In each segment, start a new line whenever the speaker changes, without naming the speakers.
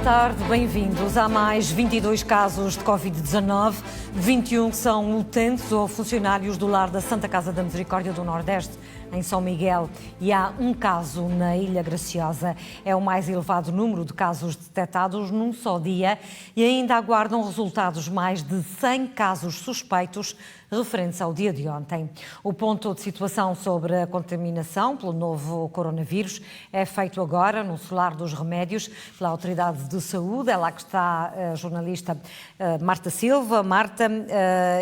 tarde, bem-vindos. Há mais 22 casos de Covid-19, 21 são utentes ou funcionários do lar da Santa Casa da Misericórdia do Nordeste, em São Miguel, e há um caso na Ilha Graciosa. É o mais elevado número de casos detectados num só dia e ainda aguardam resultados mais de 100 casos suspeitos referentes ao dia de ontem. O ponto de situação sobre a contaminação pelo novo coronavírus é feito agora no Solar dos Remédios pela Autoridade de Saúde. É lá que está a jornalista Marta Silva. Marta,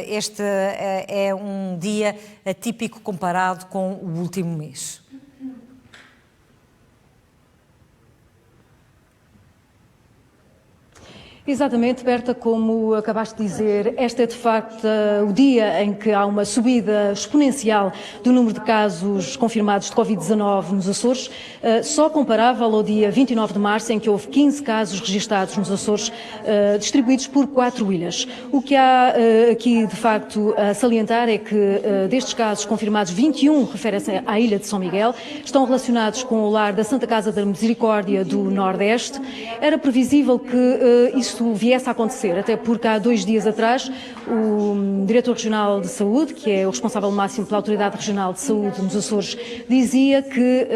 este é um dia atípico comparado com o último mês.
Exatamente, Berta, como acabaste de dizer, este é de facto o dia em que há uma subida exponencial do número de casos confirmados de Covid-19 nos Açores, só comparável ao dia 29 de março, em que houve 15 casos registados nos Açores, distribuídos por 4 ilhas. O que há aqui, de facto, a salientar é que destes casos confirmados, 21 referem-se à ilha de São Miguel, estão relacionados com o lar da Santa Casa da Misericórdia do Nordeste. Era previsível que isto viesse a acontecer, até porque há 2 dias atrás o Diretor Regional de Saúde, que é o responsável máximo pela Autoridade Regional de Saúde nos Açores, dizia que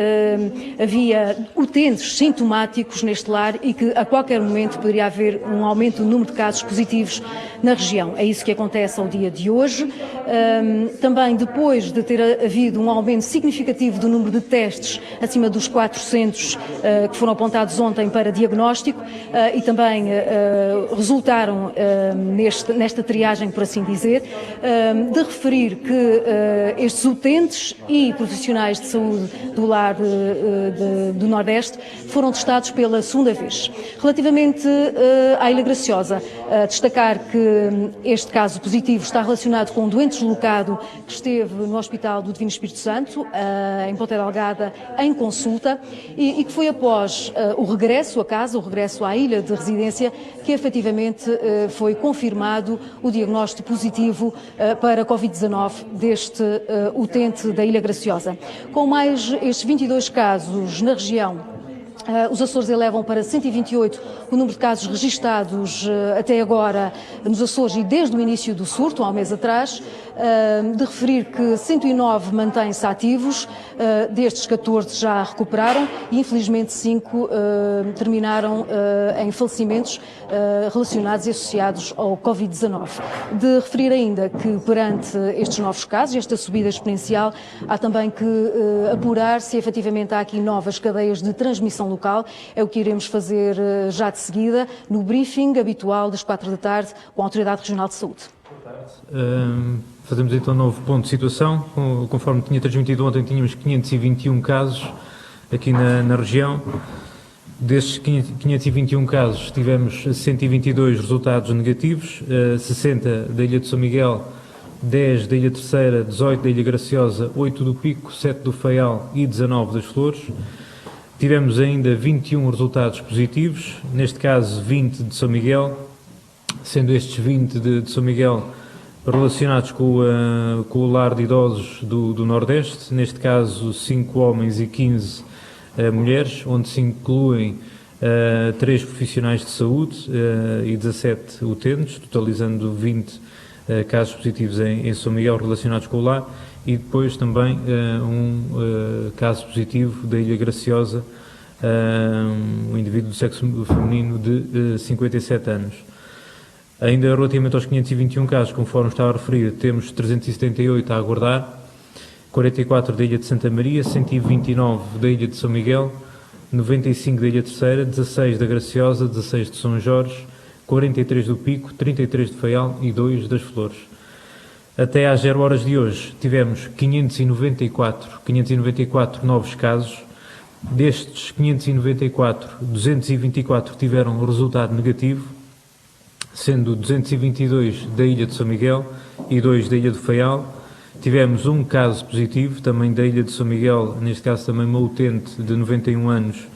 havia utentes sintomáticos neste lar e que a qualquer momento poderia haver um aumento do número de casos positivos na região. É isso que acontece ao dia de hoje. Também depois de ter havido um aumento significativo do número de testes, acima dos 400 que foram apontados ontem para diagnóstico, e também resultaram nesta triagem, por assim dizer, de referir que estes utentes e profissionais de saúde do lar do Nordeste foram testados pela segunda vez. Relativamente à Ilha Graciosa, destacar que este caso positivo está relacionado com um doente deslocado que esteve no Hospital do Divino Espírito Santo, em Ponta Delgada, em consulta, e que foi após o regresso a casa, o regresso à ilha de residência, que efetivamente foi confirmado o diagnóstico positivo para Covid-19 deste utente da Ilha Graciosa. Com mais estes 22 casos na região, os Açores elevam para 128 o número de casos registados até agora nos Açores e desde o início do surto, há um mês atrás, de referir que 109 mantêm-se ativos, destes 14 já recuperaram e infelizmente 5 terminaram em falecimentos relacionados e associados ao Covid-19. De referir ainda que perante estes novos casos, esta subida exponencial, há também que apurar se efetivamente há aqui novas cadeias de transmissão local. É o que iremos fazer já de seguida no briefing habitual das 4 da tarde com a Autoridade Regional de Saúde.
Fazemos então um novo ponto de situação. Conforme tinha transmitido ontem, tínhamos 521 casos aqui na região. Destes 521 casos, tivemos 122 resultados negativos, 60 da Ilha de São Miguel, 10 da Ilha Terceira, 18 da Ilha Graciosa, 8 do Pico, 7 do Faial e 19 das Flores. Tivemos ainda 21 resultados positivos, neste caso 20 de São Miguel, sendo estes 20 de São Miguel relacionados com o lar de idosos do Nordeste, neste caso 5 homens e 15 mulheres, onde se incluem 3 profissionais de saúde e 17 utentes, totalizando 20 casos positivos em São Miguel relacionados com o lar, e depois também um caso positivo da Ilha Graciosa, um indivíduo do sexo feminino de 57 anos. Ainda relativamente aos 521 casos, conforme estava a referir, temos 378 a aguardar, 44 da Ilha de Santa Maria, 129 da Ilha de São Miguel, 95 da Ilha Terceira, 16 da Graciosa, 16 de São Jorge, 43 do Pico, 33 de Faial e 2 das Flores. Até às 0 horas de hoje tivemos 594 novos casos. Destes 594, 224 tiveram resultado negativo, sendo 222 da Ilha de São Miguel e 2 da Ilha do Faial. Tivemos um caso positivo, também da Ilha de São Miguel, neste caso também uma utente de 91 anos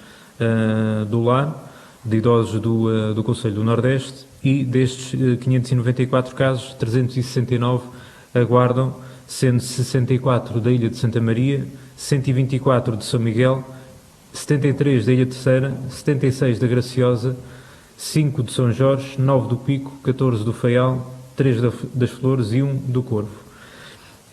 do lar, de idosos do Conselho do Nordeste, e destes 594 casos, 369 aguardam, sendo 64 da Ilha de Santa Maria, 124 de São Miguel, 73 da Ilha Terceira, 76 da Graciosa, 5 de São Jorge, 9 do Pico, 14 do Faial, 3 das Flores e 1 do Corvo.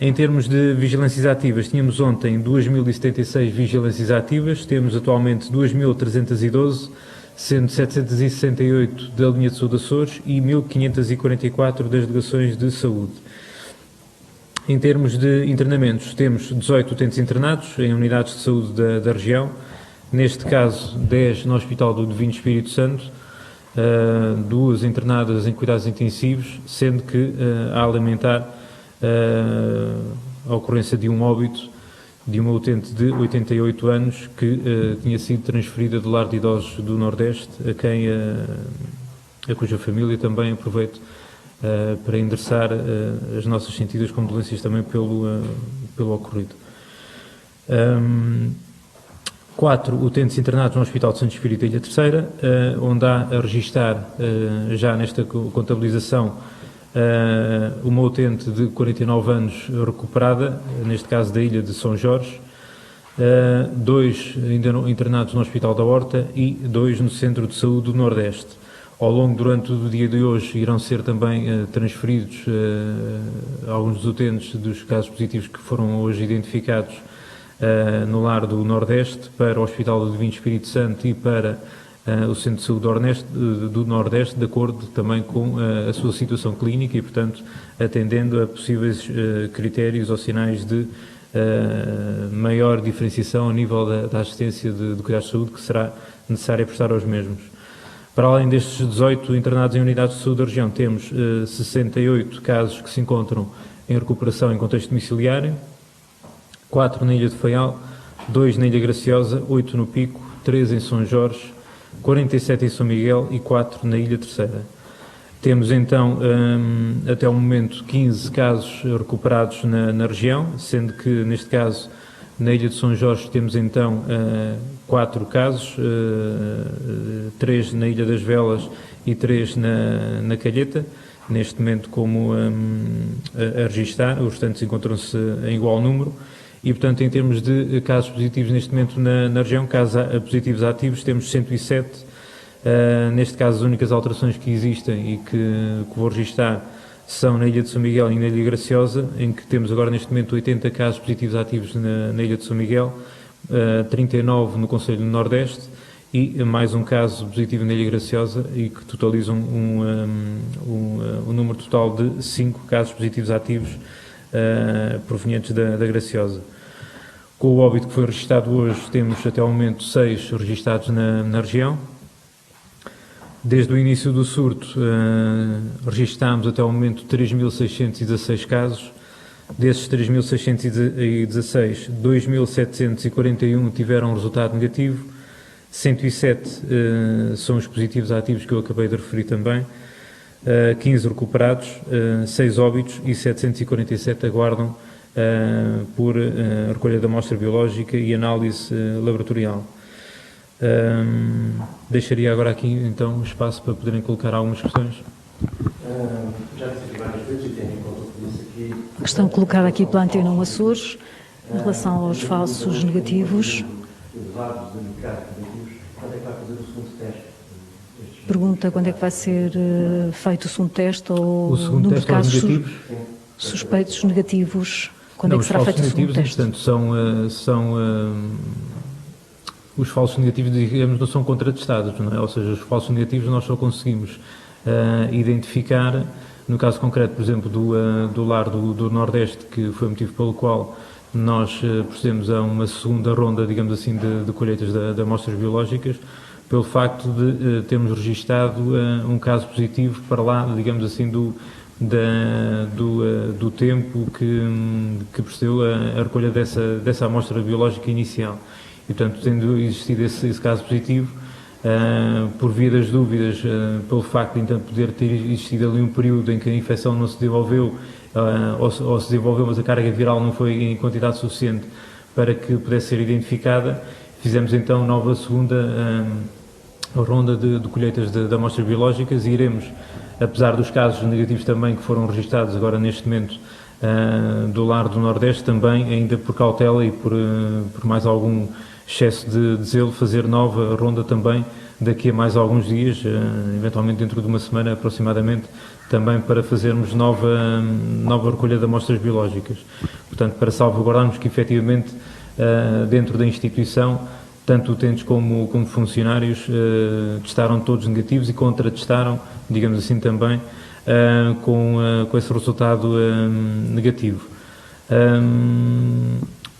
Em termos de vigilâncias ativas, tínhamos ontem 2.076 vigilâncias ativas, temos atualmente 2.312, sendo 768 da linha de saúde Açores e 1.544 das delegações de saúde. Em termos de internamentos, temos 18 utentes internados em unidades de saúde da região, neste caso 10 no Hospital do Divino Espírito Santo, 2 internadas em cuidados intensivos, sendo que a lamentar a ocorrência de um óbito de uma utente de 88 anos que tinha sido transferida do lar de idosos do Nordeste, a cuja família também aproveito para endereçar as nossas sentidas condolências também pelo ocorrido. 4 utentes internados no Hospital de Santo Espírito da Ilha Terceira, onde há a registar já nesta contabilização uma utente de 49 anos recuperada, neste caso da Ilha de São Jorge, 2 ainda internados no Hospital da Horta e 2 no Centro de Saúde do Nordeste. Durante o dia de hoje irão ser também transferidos alguns dos utentes dos casos positivos que foram hoje identificados no lar do Nordeste para o Hospital do Divino Espírito Santo e para o Centro de Saúde do Nordeste, de acordo também com a sua situação clínica e, portanto, atendendo a possíveis critérios ou sinais de maior diferenciação a nível da assistência de cuidados de saúde que será necessária prestar aos mesmos. Para além destes 18 internados em unidades de saúde da região, temos 68 casos que se encontram em recuperação em contexto domiciliário, 4 na Ilha de Faial, 2 na Ilha Graciosa, 8 no Pico, 3 em São Jorge, 47 em São Miguel e 4 na Ilha Terceira. Temos então, até o momento, 15 casos recuperados na região, sendo que, neste caso, na Ilha de São Jorge temos então 4 casos, 3 na Ilha das Velas e 3 na Calheta, neste momento como a registar, os restantes encontram-se em igual número. E, portanto, em termos de casos positivos neste momento na região, casos positivos ativos, temos 107. Neste caso, as únicas alterações que existem e que vou registar são na Ilha de São Miguel e na Ilha Graciosa, em que temos agora neste momento 80 casos positivos ativos na Ilha de São Miguel, 39 no Conselho do Nordeste e mais um caso positivo na Ilha Graciosa e que totalizam um número total de 5 casos positivos ativos provenientes da Graciosa. Com o óbito que foi registado hoje, temos até ao momento 6 registados na região. Desde o início do surto, registámos até ao momento 3.616 casos. Desses 3.616, 2.741 tiveram resultado negativo, 107 são os positivos ativos que eu acabei de referir também, 15 recuperados, 6 óbitos e 747 aguardam por recolha da amostra biológica e análise laboratorial. Deixaria agora aqui então espaço para poderem colocar algumas questões.
Já disse várias vezes e tendo em conta o que disse aqui.
A questão colocada aqui pela Antena 1 Açores, em relação aos falsos negativos.
Elevados de negativos, quando é que vai fazer o segundo teste?
Pergunta quando é que vai ser feito o segundo teste ou
O segundo
número de
teste aos
casos
negativos?
suspeitos negativos. Quando é que será feito o segundo teste?
Portanto, os falsos negativos, digamos, não são contratestados, não é? Ou seja, os falsos negativos nós só conseguimos identificar, no caso concreto, por exemplo, do lar do Nordeste, que foi o motivo pelo qual nós procedemos a uma segunda ronda, digamos assim, de colheitas de amostras biológicas, pelo facto de termos registado um caso positivo para lá, digamos assim, do tempo que precedeu a recolha dessa amostra biológica inicial. E, portanto, tendo existido esse caso positivo, por via das dúvidas, pelo facto de então poder ter existido ali um período em que a infecção não se desenvolveu, ou se desenvolveu, mas a carga viral não foi em quantidade suficiente para que pudesse ser identificada, fizemos então nova segunda ronda de colheitas de amostras biológicas e iremos, apesar dos casos negativos também que foram registados agora neste momento do lar do Nordeste, também ainda por cautela e por mais algum excesso de zelo, fazer nova ronda também daqui a mais alguns dias, eventualmente dentro de uma semana aproximadamente, também para fazermos nova recolha de amostras biológicas. Portanto, para salvaguardarmos que efetivamente dentro da instituição, tanto utentes como funcionários testaram todos negativos e contratestaram, digamos assim também, com esse resultado negativo.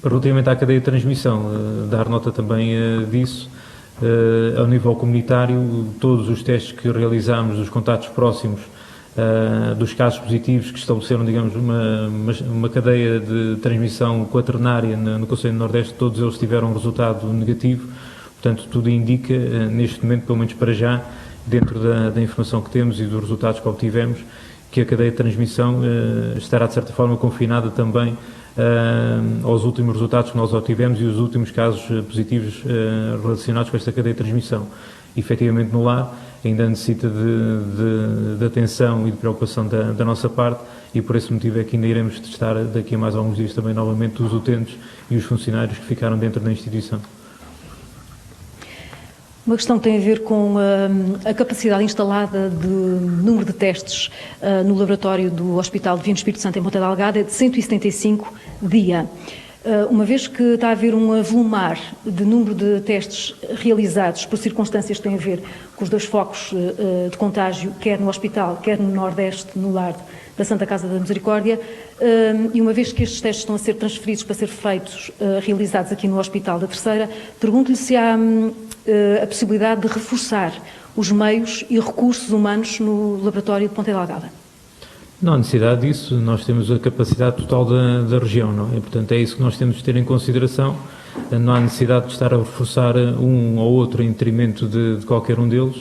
Relativamente à cadeia de transmissão, dar nota também disso, ao nível comunitário, todos os testes que realizámos dos contactos próximos, dos casos positivos que estabeleceram, digamos, uma cadeia de transmissão quaternária no Conselho do Nordeste, todos eles tiveram um resultado negativo. Portanto, tudo indica, neste momento, pelo menos para já, dentro da informação que temos e dos resultados que obtivemos, que a cadeia de transmissão estará, de certa forma, confinada também aos últimos resultados que nós obtivemos e os últimos casos positivos relacionados com esta cadeia de transmissão. Efetivamente, no lar, ainda necessita de atenção e de preocupação da nossa parte, e por esse motivo é que ainda iremos testar daqui a mais alguns dias também novamente os utentes e os funcionários que ficaram dentro da instituição.
Uma questão que tem a ver com a capacidade instalada de número de testes no laboratório do Hospital Divino Espírito Santo em Ponta Delgada é de 175 dia. Uma vez que está a haver um avolumar de número de testes realizados por circunstâncias que têm a ver com os dois focos de contágio, quer no hospital, quer no Nordeste, no lar da Santa Casa da Misericórdia, e uma vez que estes testes estão a ser transferidos para ser feitos, realizados aqui no Hospital da Terceira, pergunto-lhe se há a possibilidade de reforçar os meios e recursos humanos no laboratório de Ponta Delgada.
Não há necessidade disso, nós temos a capacidade total da região, não é? Portanto, é isso que nós temos de ter em consideração, não há necessidade de estar a reforçar um ou outro em detrimento de qualquer um deles,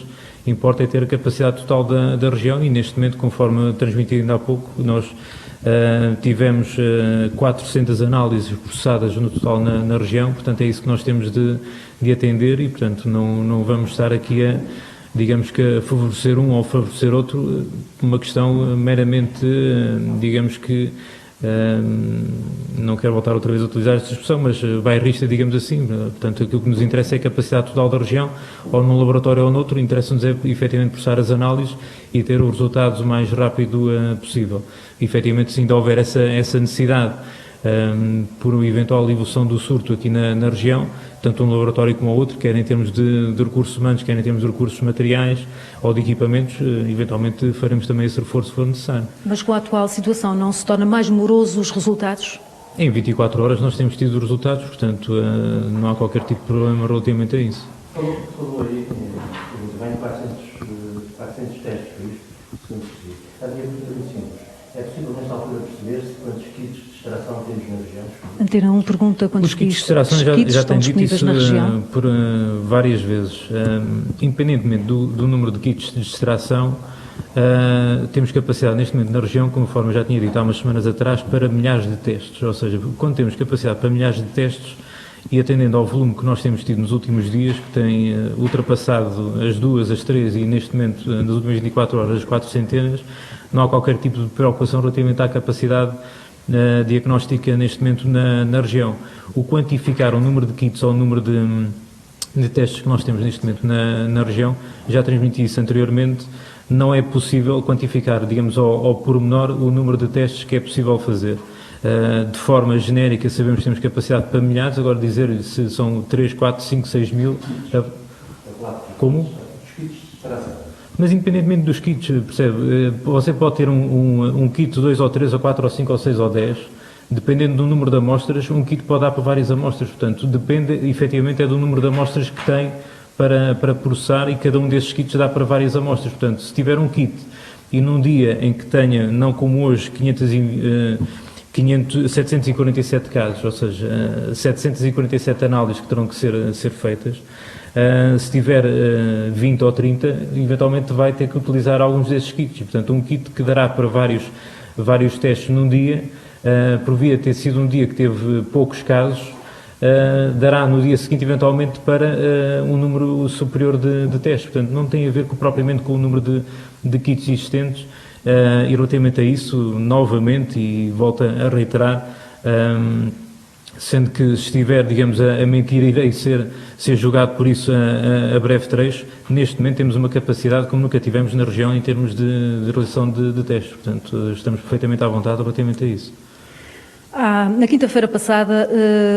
importa é ter a capacidade total da região e neste momento, conforme transmiti ainda há pouco, nós tivemos 400 análises processadas no total na região, portanto é isso que nós temos de atender e, portanto, não vamos estar aqui digamos que a favorecer um ou favorecer outro, uma questão meramente, digamos que, não quero voltar outra vez a utilizar esta expressão, mas bairrista, digamos assim. Portanto, aquilo que nos interessa é a capacidade total da região, ou num laboratório ou noutro, interessa-nos é efetivamente processar as análises e ter os resultados o mais rápido possível. Efetivamente, se ainda houver essa necessidade, por eventual evolução do surto aqui na região, tanto um laboratório como o outro, quer em termos de recursos humanos, quer em termos de recursos materiais ou de equipamentos, eventualmente faremos também esse reforço se for necessário.
Mas com a atual situação não se torna mais moroso os resultados?
Em 24 horas nós temos tido resultados, portanto não há qualquer tipo de problema relativamente a isso.
Falou aí, muito bem, 400 testes, foi isto, segundo percebi. A minha pergunta é muito simples. É possível, nesta altura, perceber-se quantos kits de extração temos na região?
Antena 1 pergunta quantos
kits de extração já tem dito isso por várias vezes. Independentemente do número de kits de extração, temos capacidade neste momento na região, conforme já tinha dito há umas semanas atrás, para milhares de testes. Ou seja, quando temos capacidade para milhares de testes e atendendo ao volume que nós temos tido nos últimos dias, que tem ultrapassado as 2, as 3 e neste momento, nas últimas 24 horas, as 400, não há qualquer tipo de preocupação relativamente à capacidade diagnóstica neste momento na região. O quantificar o número de kits ou o número de testes que nós temos neste momento na região, já transmiti isso anteriormente, não é possível quantificar, digamos, ao pormenor o número de testes que é possível fazer. De forma genérica, sabemos que temos capacidade para milhares, agora dizer se são 3, 4, 5, 6 mil... Como? Mas independentemente dos kits, percebe, você pode ter um kit 2 ou 3 ou 4 ou 5 ou 6 ou 10, dependendo do número de amostras, um kit pode dar para várias amostras, portanto, depende, efetivamente, é do número de amostras que tem para processar e cada um desses kits dá para várias amostras, portanto, se tiver um kit e num dia em que tenha, não como hoje, 747 casos, ou seja, 747 análises que terão que ser feitas, se tiver 20 ou 30, eventualmente vai ter que utilizar alguns desses kits. Portanto, um kit que dará para vários testes num dia, por via ter sido um dia que teve poucos casos, dará no dia seguinte, eventualmente, para um número superior de testes. Portanto, não tem a ver propriamente com o número de kits existentes. E relativamente a isso, novamente, e volto a reiterar, sendo que se estiver, digamos, a mentir, irei ser julgado por isso a breve trecho. Neste momento temos uma capacidade como nunca tivemos na região em termos de realização de testes, portanto estamos perfeitamente à vontade relativamente a isso.
Na quinta-feira passada,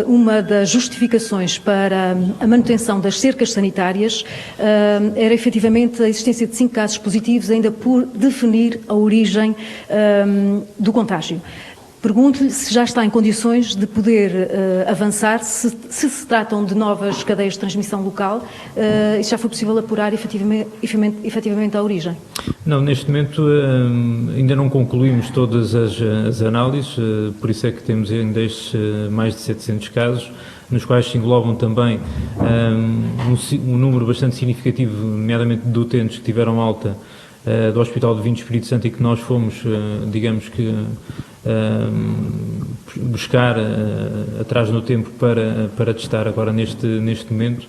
uma das justificações para a manutenção das cercas sanitárias era efetivamente a existência de 5 casos positivos, ainda por definir a origem do contágio. Pergunto-lhe se já está em condições de poder avançar, se tratam de novas cadeias de transmissão local e se já foi possível apurar efetivamente a origem.
Não, neste momento ainda não concluímos todas as análises, por isso é que temos ainda estes mais de 700 casos, nos quais se englobam também um número bastante significativo, nomeadamente de utentes que tiveram alta do Hospital do Vinho Espírito Santo e que nós fomos, digamos que, buscar atrás no tempo para testar agora neste momento.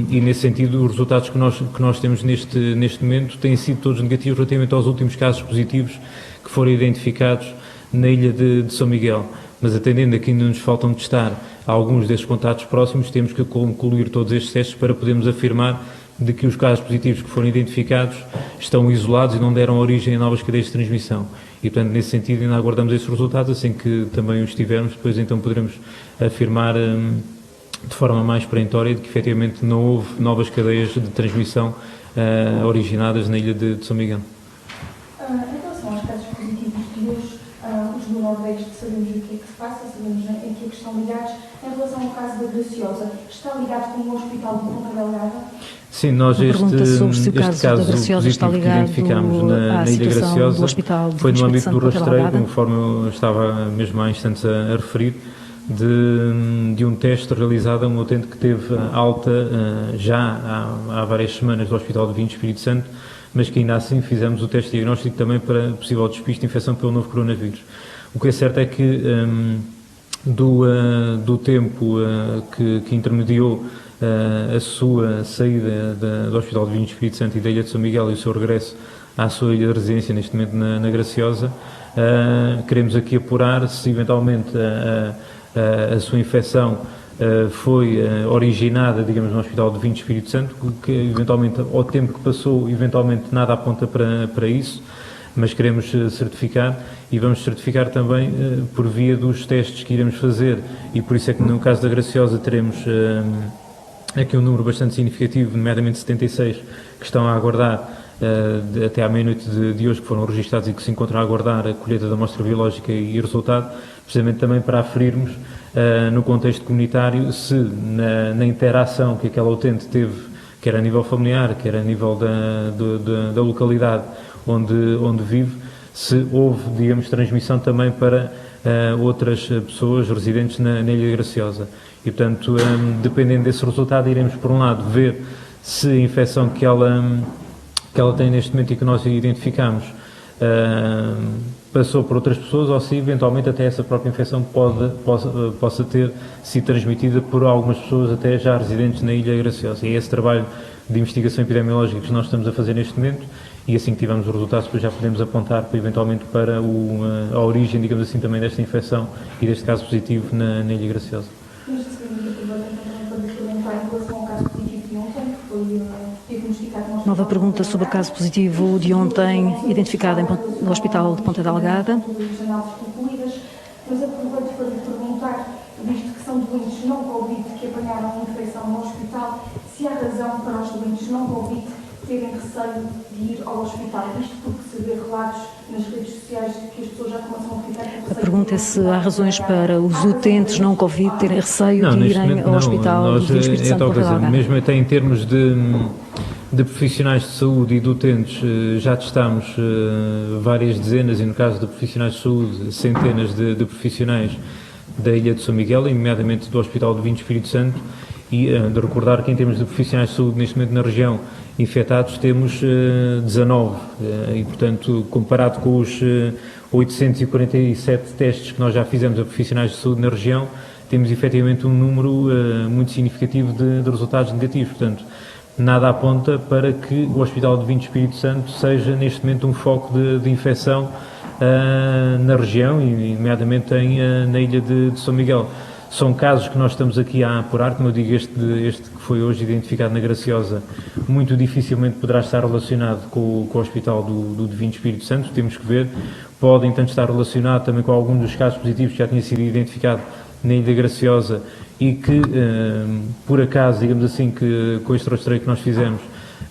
E nesse sentido os resultados que nós temos neste momento têm sido todos negativos relativamente aos últimos casos positivos que foram identificados na ilha de São Miguel, mas atendendo a que ainda nos faltam testar alguns desses contactos próximos, temos que concluir todos estes testes para podermos afirmar de que os casos positivos que foram identificados estão isolados e não deram origem a novas cadeias de transmissão. E, portanto, nesse sentido, ainda aguardamos esses resultados, assim que também os tivermos, depois então poderemos afirmar de forma mais perentória de que efetivamente não houve novas cadeias de transmissão originadas na ilha de São Miguel.
Em relação aos casos positivos de hoje, os do Nordeste, sabemos o que é que se passa, sabemos em que é que estão ligados. Em relação ao caso da Graciosa, está ligado com o Hospital de Ponta Delgada?
Sim, nós este caso positivo que identificámos na Ilha Graciosa foi no âmbito do rastreio, conforme eu estava mesmo há instantes a referir, de um teste realizado a um utente que teve alta já há várias semanas do Hospital do Vinho Espírito Santo, mas que ainda assim fizemos o teste diagnóstico também para possível despiste de infecção pelo novo coronavírus. O que é certo é que do tempo que intermediou a sua saída do Hospital do Vinho Espírito Santo e da Ilha de São Miguel e o seu regresso à sua ilha de residência, neste momento na Graciosa, queremos aqui apurar se eventualmente a sua infecção foi originada, digamos, no Hospital do Vinho Espírito Santo, que eventualmente, ao tempo que passou, eventualmente nada aponta para isso, mas queremos certificar e vamos certificar também por via dos testes que iremos fazer, e por isso é que no caso da Graciosa teremos aqui um número bastante significativo, nomeadamente 76, que estão a aguardar até à meia-noite de hoje, que foram registados e que se encontram a aguardar a colheita da amostra biológica e resultado, precisamente também para aferirmos no contexto comunitário se na interação que aquela utente teve, quer a nível familiar, quer a nível da localidade onde vive, se houve, digamos, transmissão também para outras pessoas residentes na Ilha Graciosa. E, portanto, dependendo desse resultado, iremos, por um lado, ver se a infecção que ela tem neste momento e que nós identificamos passou por outras pessoas ou se, eventualmente, até essa própria infecção possa ter sido transmitida por algumas pessoas até já residentes na Ilha Graciosa. E é esse trabalho de investigação epidemiológica que nós estamos a fazer neste momento, e assim que tivermos os resultados, depois já podemos apontar eventualmente para a origem, digamos assim, também desta infecção e deste caso positivo na Ilha Graciosa.
Mas a seguinte pergunta também para lhe perguntar em relação ao caso positivo de ontem, que foi diagnosticado no Hospital.
Nova pergunta sobre o caso positivo de ontem, identificado no Hospital de Ponta Delgada.
As análises concluídas, mas aproveito para lhe perguntar, visto que são doentes não Covid que apanharam infecção no hospital, se há razão para os doentes não Covid terem receio de ir ao hospital, isto porque se vê relatos nas redes sociais de que as pessoas já começam a ficar com receio.
A pergunta é se há razões para os utentes não Covid terem receio de irem ao Hospital do Vinho Espírito Santo de Ponta Delgada.
Mesmo até em termos de profissionais de saúde e de utentes, já testámos várias dezenas, e no caso de profissionais de saúde, centenas de profissionais da Ilha de São Miguel, nomeadamente do Hospital do Vinho Espírito Santo, e de recordar que em termos de profissionais de saúde neste momento na região infectados temos 19 e, portanto, comparado com os 847 testes que nós já fizemos a profissionais de saúde na região, temos efetivamente um número muito significativo de resultados negativos. Portanto, nada aponta para que o Hospital do Vinho Espírito Santo seja neste momento um foco de infecção na região e, nomeadamente, na ilha de São Miguel. São casos que nós estamos aqui a apurar, como eu digo, este que foi hoje identificado na Graciosa, muito dificilmente poderá estar relacionado com o Hospital do Divino Espírito Santo, temos que ver. Pode, entanto, estar relacionado também com algum dos casos positivos que já tinha sido identificado na Ilha Graciosa e que, por acaso, digamos assim, que com este rastreio que nós fizemos,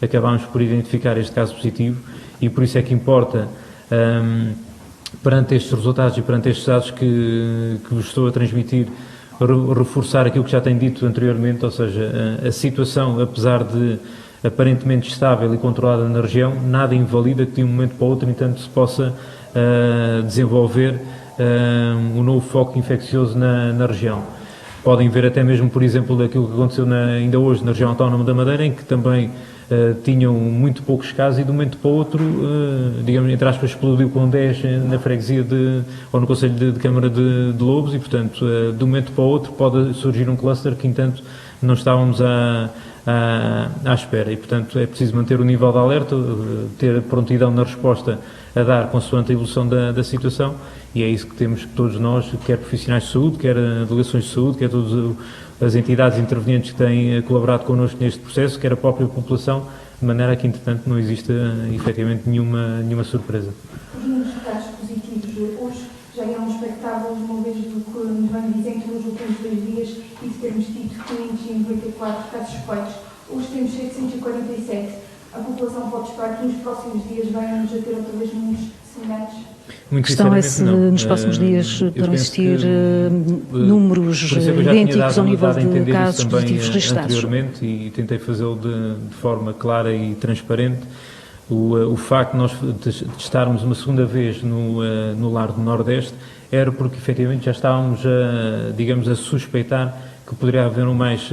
acabámos por identificar este caso positivo e por isso é que importa, perante estes resultados e perante estes dados que vos estou a transmitir, reforçar aquilo que já tenho dito anteriormente, ou seja, a situação, apesar de aparentemente estável e controlada na região, nada invalida que de um momento para o outro, entanto, se possa desenvolver um novo foco infeccioso na região. Podem ver até mesmo, por exemplo, daquilo que aconteceu ainda hoje na região autónoma da Madeira, em que também tinham muito poucos casos e de um momento para o outro, digamos, entre aspas, explodiu com 10 na freguesia ou no Conselho de Câmara de Lobos e, portanto, de um momento para o outro pode surgir um cluster que, entanto, não estávamos à espera e, portanto, é preciso manter o nível de alerta, ter prontidão na resposta a dar consoante a evolução da situação e é isso que temos que todos nós, quer profissionais de saúde, quer delegações de saúde, quer todas as entidades intervenientes que têm colaborado connosco neste processo, quer a própria população, de maneira que, entretanto, não exista efetivamente nenhuma surpresa.
Os números de casos positivos hoje já eram expectáveis, uma vez do que nos vem dizendo nos últimos 2 dias e de termos tido 594 casos suspeitos. Hoje temos 747. A população pode esperar que nos próximos dias venhamos a ter outra vez números semelhantes?
A questão é se nos próximos dias poderão existir números idênticos ao nível de casos positivos registrados.
Anteriormente, e tentei fazê-lo de forma clara e transparente, o facto de nós estarmos uma segunda vez no lar do Nordeste era porque efetivamente já estávamos a suspeitar que poderia haver mais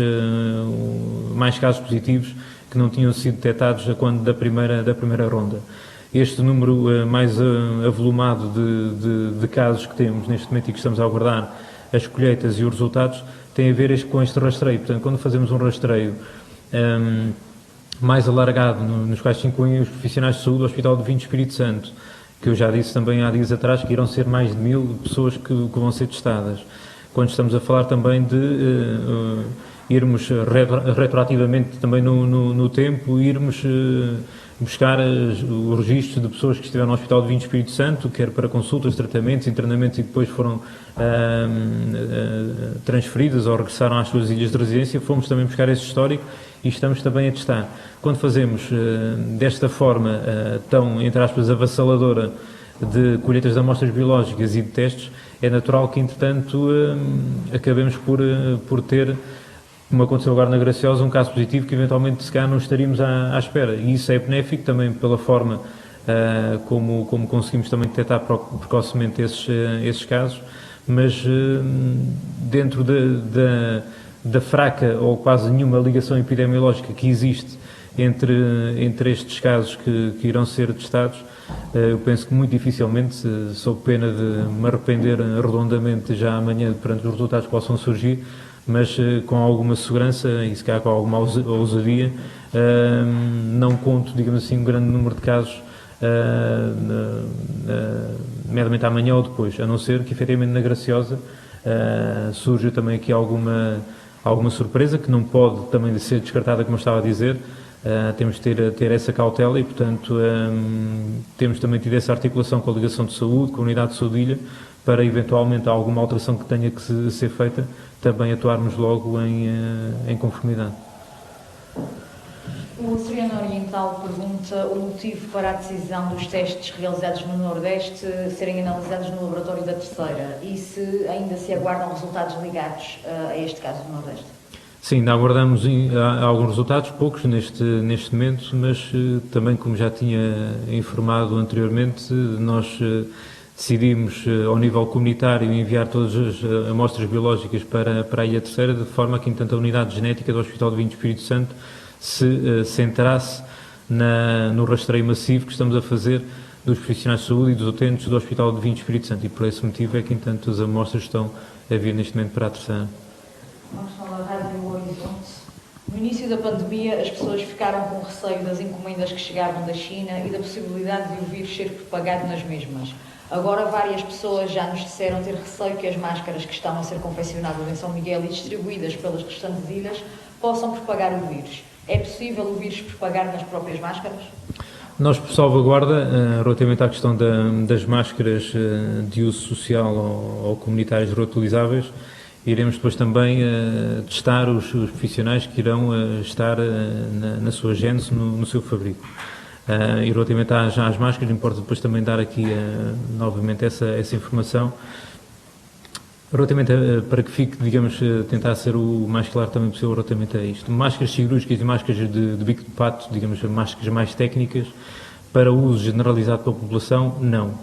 casos positivos que não tinham sido detectados quando da primeira ronda. Este número mais avolumado de casos que temos neste momento e que estamos a aguardar as colheitas e os resultados tem a ver com este rastreio. Portanto, quando fazemos um rastreio mais alargado, nos quais se incluem os profissionais de saúde do Hospital do Divino Espírito Santo, que eu já disse também há dias atrás que irão ser mais de 1000 pessoas que vão ser testadas. Quando estamos a falar também de irmos retroativamente também no tempo, irmos buscar os registros de pessoas que estiveram no Hospital do Divino Espírito Santo, quer para consultas, tratamentos, internamentos e depois foram transferidas ou regressaram às suas ilhas de residência, fomos também buscar esse histórico e estamos também a testar. Quando fazemos desta forma tão, entre aspas, avassaladora de colheitas de amostras biológicas e de testes, é natural que, entretanto, acabemos por ter, como aconteceu agora na Graciosa, um caso positivo que eventualmente se calhar não estaríamos à espera. E isso é benéfico também pela forma como conseguimos também detectar precocemente esses casos, mas dentro da fraca ou quase nenhuma ligação epidemiológica que existe entre estes casos que irão ser testados, eu penso que muito dificilmente, sob pena de me arrepender redondamente já amanhã perante os resultados que possam surgir, mas com alguma segurança e se calhar com alguma ousadia, não conto, digamos assim, um grande número de casos, nomeadamente amanhã ou depois, a não ser que efetivamente na Graciosa surja também aqui alguma surpresa que não pode também ser descartada, como eu estava a dizer. Temos de ter essa cautela e, portanto, temos também tido essa articulação com a Ligação de Saúde, com a Unidade de Saúde Ilha, para eventualmente alguma alteração que tenha que ser feita, também atuarmos logo em conformidade.
O Açoriano Oriental pergunta o motivo para a decisão dos testes realizados no Nordeste serem analisados no laboratório da Terceira e se ainda se aguardam resultados ligados a este caso do Nordeste.
Sim, ainda aguardamos alguns resultados, poucos neste momento, mas também, como já tinha informado anteriormente, nós decidimos, ao nível comunitário, enviar todas as amostras biológicas para a Ilha Terceira, de forma que, entanto, a unidade genética do Hospital do Divino Espírito Santo se centrasse no rastreio massivo que estamos a fazer dos profissionais de saúde e dos utentes do Hospital do Divino Espírito Santo. E por esse motivo é que, entanto, as amostras estão a vir neste momento para a Terceira.
Vamos falar da Rádio Horizonte. No início da pandemia, as pessoas ficaram com receio das encomendas que chegavam da China e da possibilidade de o vírus ser propagado nas mesmas. Agora, várias pessoas já nos disseram ter receio que as máscaras que estão a ser confeccionadas em São Miguel e distribuídas pelas restantes ilhas possam propagar o vírus. É possível o vírus propagar nas próprias máscaras?
Nós, por salvaguarda, relativamente à questão das máscaras de uso social ou comunitárias reutilizáveis, iremos depois também testar os profissionais que irão estar na sua gênese, no seu fabrico. E relativamente às máscaras, importa depois também dar aqui novamente essa informação. Relativamente para que fique, digamos, tentar ser o mais claro também possível relativamente a isto. Máscaras cirúrgicas e máscaras de bico de pato, digamos, máscaras mais técnicas, para uso generalizado pela população, não.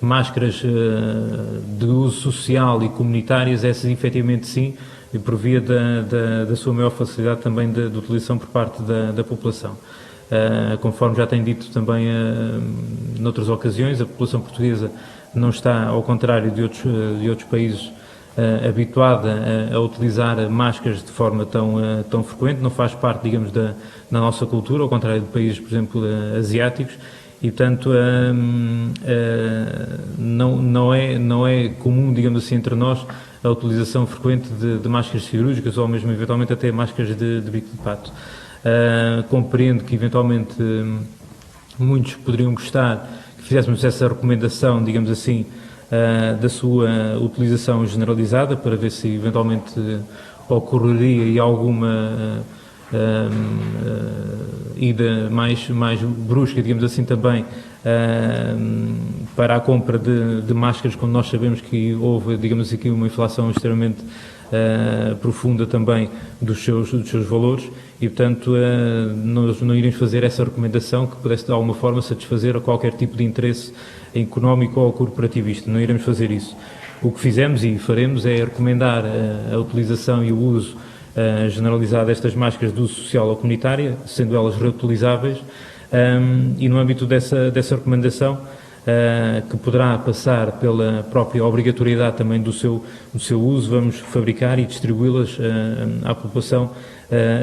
Máscaras de uso social e comunitárias, essas efetivamente sim, e por via da sua maior facilidade também de utilização por parte da população. Conforme já tenho dito também noutras ocasiões, a população portuguesa não está, ao contrário de outros países, habituada a utilizar máscaras de forma tão frequente, não faz parte, digamos, da nossa cultura, ao contrário de países, por exemplo, asiáticos, e portanto não é comum, digamos assim, entre nós a utilização frequente de máscaras cirúrgicas ou mesmo eventualmente até máscaras de bico de pato. Compreendo que eventualmente muitos poderiam gostar que fizéssemos essa recomendação, digamos assim, da sua utilização generalizada, para ver se eventualmente ocorreria alguma ida mais brusca, digamos assim, também para a compra de máscaras, quando nós sabemos que houve, digamos aqui, uma inflação extremamente profunda também dos seus valores, e portanto nós não iremos fazer essa recomendação que pudesse de alguma forma satisfazer a qualquer tipo de interesse económico ou corporativista. Não iremos fazer isso. O que fizemos e faremos é recomendar a utilização e o uso generalizado destas máscaras de uso social ou comunitária, sendo elas reutilizáveis, e no âmbito dessa recomendação, que poderá passar pela própria obrigatoriedade também do seu uso, vamos fabricar e distribuí-las à população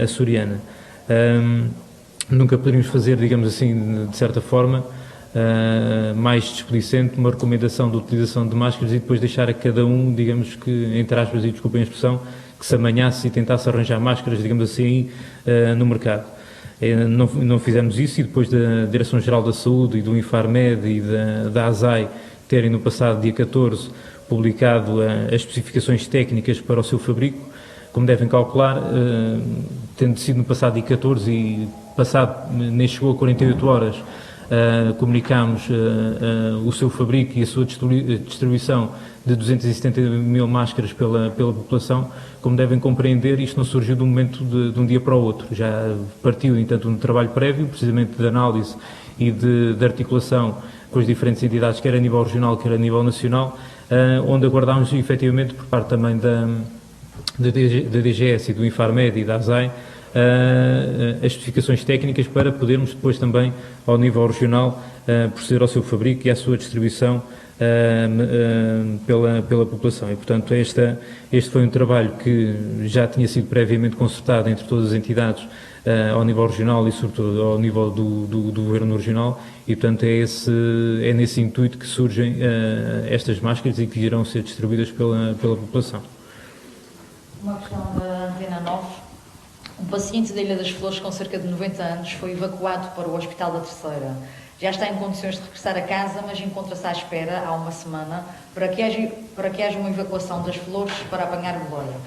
açoriana. Nunca poderíamos fazer, digamos assim, de certa forma, mais displicente uma recomendação de utilização de máscaras e depois deixar a cada um, digamos que, entre aspas, e desculpem a expressão, que se amanhasse e tentasse arranjar máscaras, digamos assim, no mercado. Não fizemos isso, e depois da Direção-Geral da Saúde e do Infarmed e da ASAI terem no passado dia 14 publicado as especificações técnicas para o seu fabrico, como devem calcular, tendo sido no passado dia 14 e passado nem chegou a 48 horas, comunicámos o seu fabrico e a sua distribuição de 270 mil máscaras pela população. Como devem compreender, isto não surgiu de um momento de um dia para o outro. Já partiu, entanto, um trabalho prévio, precisamente de análise e de articulação com as diferentes entidades, quer a nível regional, quer a nível nacional, onde aguardámos, efetivamente, por parte também da DGS e do Infarmed e da ASAI, as especificações técnicas para podermos depois também, ao nível regional, proceder ao seu fabrico e à sua distribuição pela população. E, portanto, este foi um trabalho que já tinha sido previamente concertado entre todas as entidades ao nível regional e, sobretudo, ao nível do Governo regional, e, portanto, é nesse intuito que surgem estas máscaras e que irão ser distribuídas pela população.
Uma questão da Antena 9. Um paciente da Ilha das Flores com cerca de 90 anos foi evacuado para o Hospital da Terceira. Já está em condições de regressar a casa, mas encontra-se à espera há uma semana para que haja uma evacuação das Flores para apanhar boleia.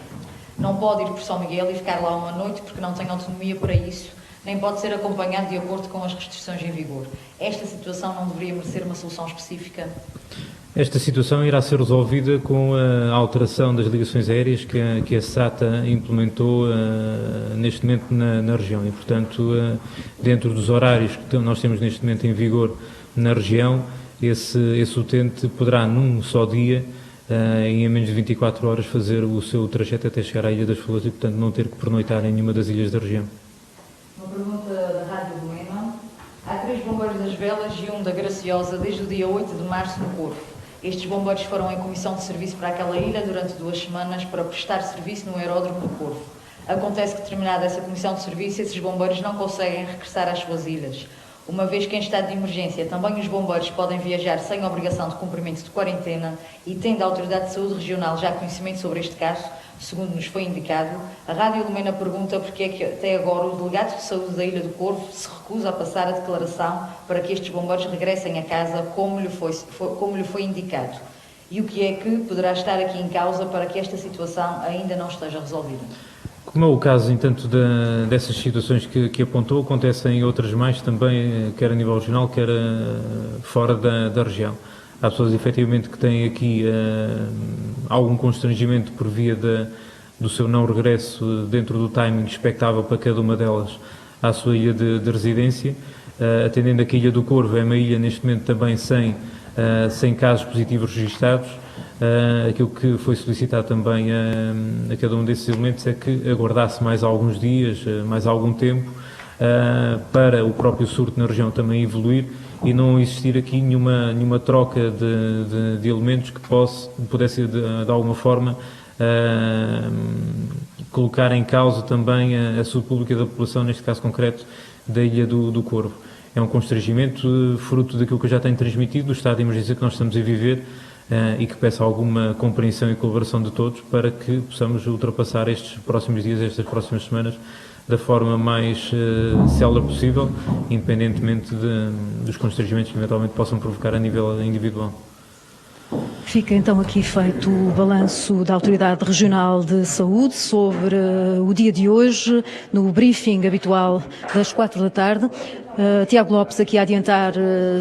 Não pode ir por São Miguel e ficar lá uma noite porque não tem autonomia para isso, nem pode ser acompanhado de acordo com as restrições em vigor. Esta situação não deveria merecer uma solução específica?
Esta situação irá ser resolvida com a alteração das ligações aéreas que a SATA implementou neste momento na região, e, portanto, dentro dos horários que nós temos neste momento em vigor na região, esse utente poderá, num só dia, em menos de 24 horas, fazer o seu trajeto até chegar à Ilha das Flores e, portanto, não ter que pernoitar em nenhuma das ilhas da região.
Uma pergunta da Rádio Moema. Há 3 bombeiros das Velas e um da Graciosa desde o dia 8 de março no Corvo. Estes bombeiros foram em comissão de serviço para aquela ilha durante 2 semanas para prestar serviço no aeródromo do Corvo. Acontece que, terminada essa comissão de serviço, esses bombeiros não conseguem regressar às suas ilhas. Uma vez que em estado de emergência também os bombeiros podem viajar sem obrigação de cumprimento de quarentena e tendo a Autoridade de Saúde Regional já conhecimento sobre este caso, segundo nos foi indicado, a Rádio Lumena pergunta porque é que até agora o Delegado de Saúde da Ilha do Corvo se recusa a passar a declaração para que estes bombeiros regressem a casa como lhe foi indicado. E o que é que poderá estar aqui em causa para que esta situação ainda não esteja resolvida?
Como é o caso, entanto, dessas situações que apontou, acontecem outras mais também, quer a nível regional, quer fora da região. Há pessoas, efetivamente, que têm aqui algum constrangimento por via do seu não regresso dentro do timing expectável para cada uma delas à sua ilha de residência, atendendo a que a Ilha do Corvo é uma ilha, neste momento, também sem casos positivos registados. Aquilo que foi solicitado também a cada um desses elementos é que aguardasse mais alguns dias, mais algum tempo, para o próprio surto na região também evoluir e não existir aqui nenhuma troca de elementos que pudesse de alguma forma colocar em causa também a saúde pública da população, neste caso concreto da Ilha do Corvo. É um constrangimento fruto daquilo que eu já tenho transmitido, do estado de emergência que nós estamos a viver, e que peço alguma compreensão e colaboração de todos para que possamos ultrapassar estes próximos dias, estas próximas semanas, da forma mais célere possível, independentemente dos constrangimentos que eventualmente possam provocar a nível individual.
Fica então aqui feito o balanço da Autoridade Regional de Saúde sobre o dia de hoje, no briefing habitual das 4 da tarde. Tiago Lopes aqui a adiantar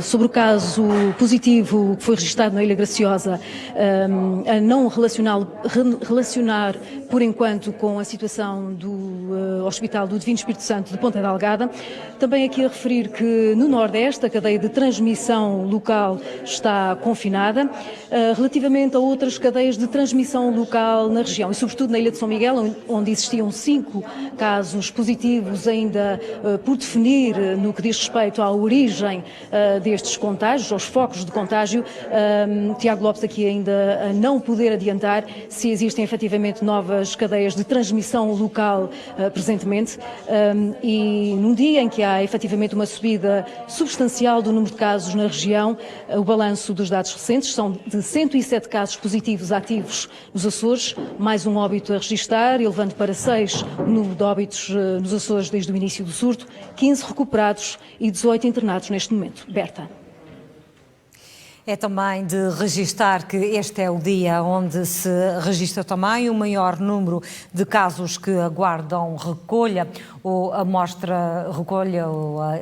sobre o caso positivo que foi registado na Ilha Graciosa, a não relacionar por enquanto com a situação do Hospital do Divino Espírito Santo de Ponta Delgada. Também aqui a referir que no Nordeste a cadeia de transmissão local está confinada, relativamente a outras cadeias de transmissão local na região e sobretudo na Ilha de São Miguel, onde existiam 5 casos positivos ainda por definir no que diz respeito à origem destes contágios, aos focos de contágio. Tiago Lopes aqui ainda a não poder adiantar se existem efetivamente novas cadeias de transmissão local presentemente, e num dia em que há efetivamente uma subida substancial do número de casos na região, o balanço dos dados recentes são de 107 casos positivos ativos nos Açores, mais um óbito a registar, elevando para 6 o número de óbitos nos Açores desde o início do surto, 15 recuperados e 18 internados neste momento. Berta.
É também de registar que este é o dia onde se registra também o maior número de casos que aguardam recolha ou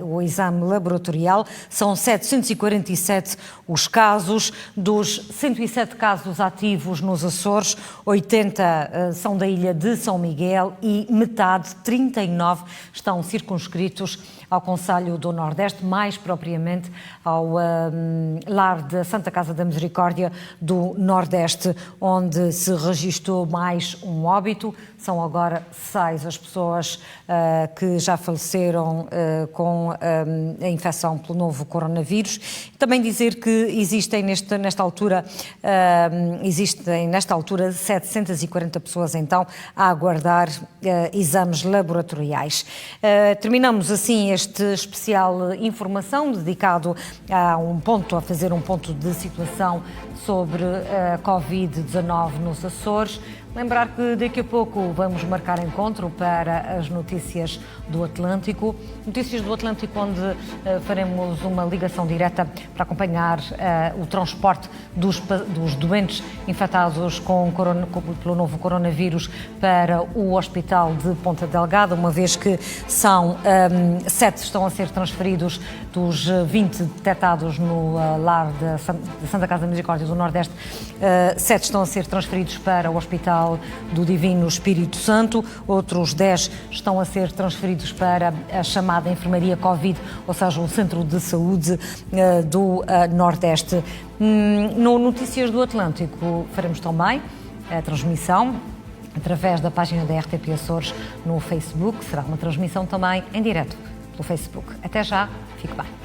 o exame laboratorial. São 747 os casos. Dos 107 casos ativos nos Açores, 80 são da ilha de São Miguel e metade, 39, estão circunscritos ao Conselho do Nordeste, mais propriamente ao lar da Santa Casa da Misericórdia do Nordeste, onde se registou mais um óbito. São agora 6 as pessoas que já faleceram com a infecção pelo novo coronavírus. Também dizer que existem nesta altura 740 pessoas então a aguardar exames laboratoriais. Terminamos assim este especial informação dedicado a fazer um ponto de situação sobre a Covid-19 nos Açores. Lembrar que daqui a pouco vamos marcar encontro para as notícias do Atlântico. Notícias do Atlântico, onde faremos uma ligação direta para acompanhar o transporte dos doentes infectados pelo novo coronavírus para o Hospital de Ponta Delgada, uma vez que 7 estão a ser transferidos dos 20 detectados no lar da Santa Casa da Misericórdia do Nordeste. 7 estão a ser transferidos para o Hospital do Divino Espírito Santo, outros 10 estão a ser transferidos para a chamada Enfermaria Covid, ou seja, o Centro de Saúde do Nordeste. No Notícias do Atlântico faremos também a transmissão através da página da RTP Açores no Facebook. Será uma transmissão também em direto pelo Facebook. Até já, fique bem.